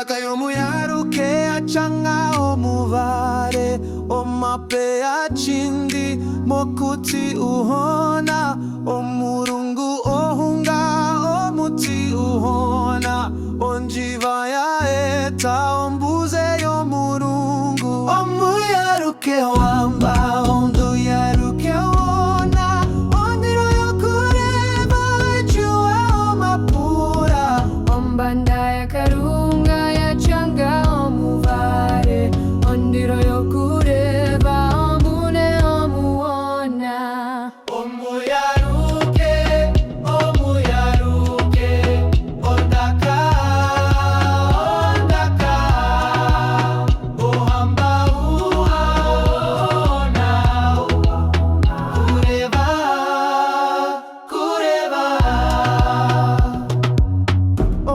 ondaka yomuyaruke achanga omuvare omape achindi mokuti uhona omurungu ohunga omuti uhona onjiva ya eta ombuze yomurungu omuyaruke wamba ondo yaruke wona ondiro yokureva jua omapura ombanda ya karunga ya changa omuvare ondiro yokureva omune omuona omuyaruke omuyaruke ondaka ondaka ohamba uhaona kureva kureva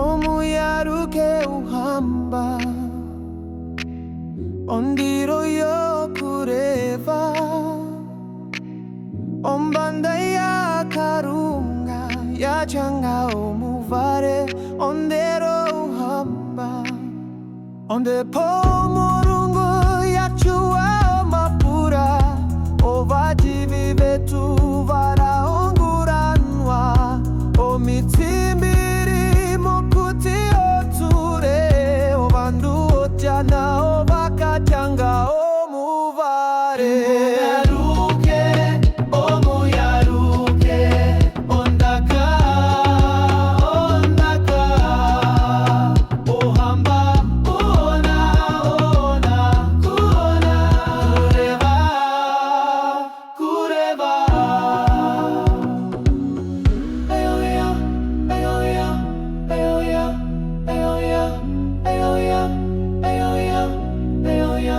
omuyaruke uhamba ondiro yokureva ombanda ya karunga ya changa omuvare ondero uhamba ondepo murungu yachua omapura ovajivi vetu varaonguranwa omitimbiri mokuti oture ovandu ojana ovakachanga omuvare omuyaruke ondaka ondaka ohamba ona ona kuona kureva ayoya ayoya ayoya ayoya ayoya ayoya ayoya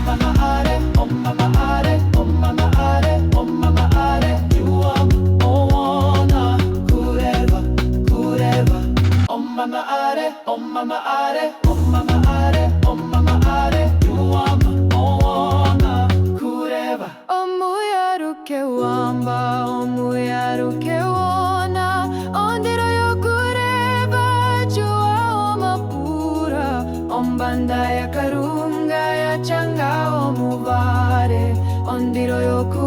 Mama are, oh mama are, oh mama are, oh mama are, you are ona kureva, kureva. Oh mama are, oh mama are, oh mama are, oh mama are, you are ona kureva. omuyaruke wamba omuyaruke wona ondiro yokureva jua omapura ombanda ya karunga ya changa omuvare ondiro yokureva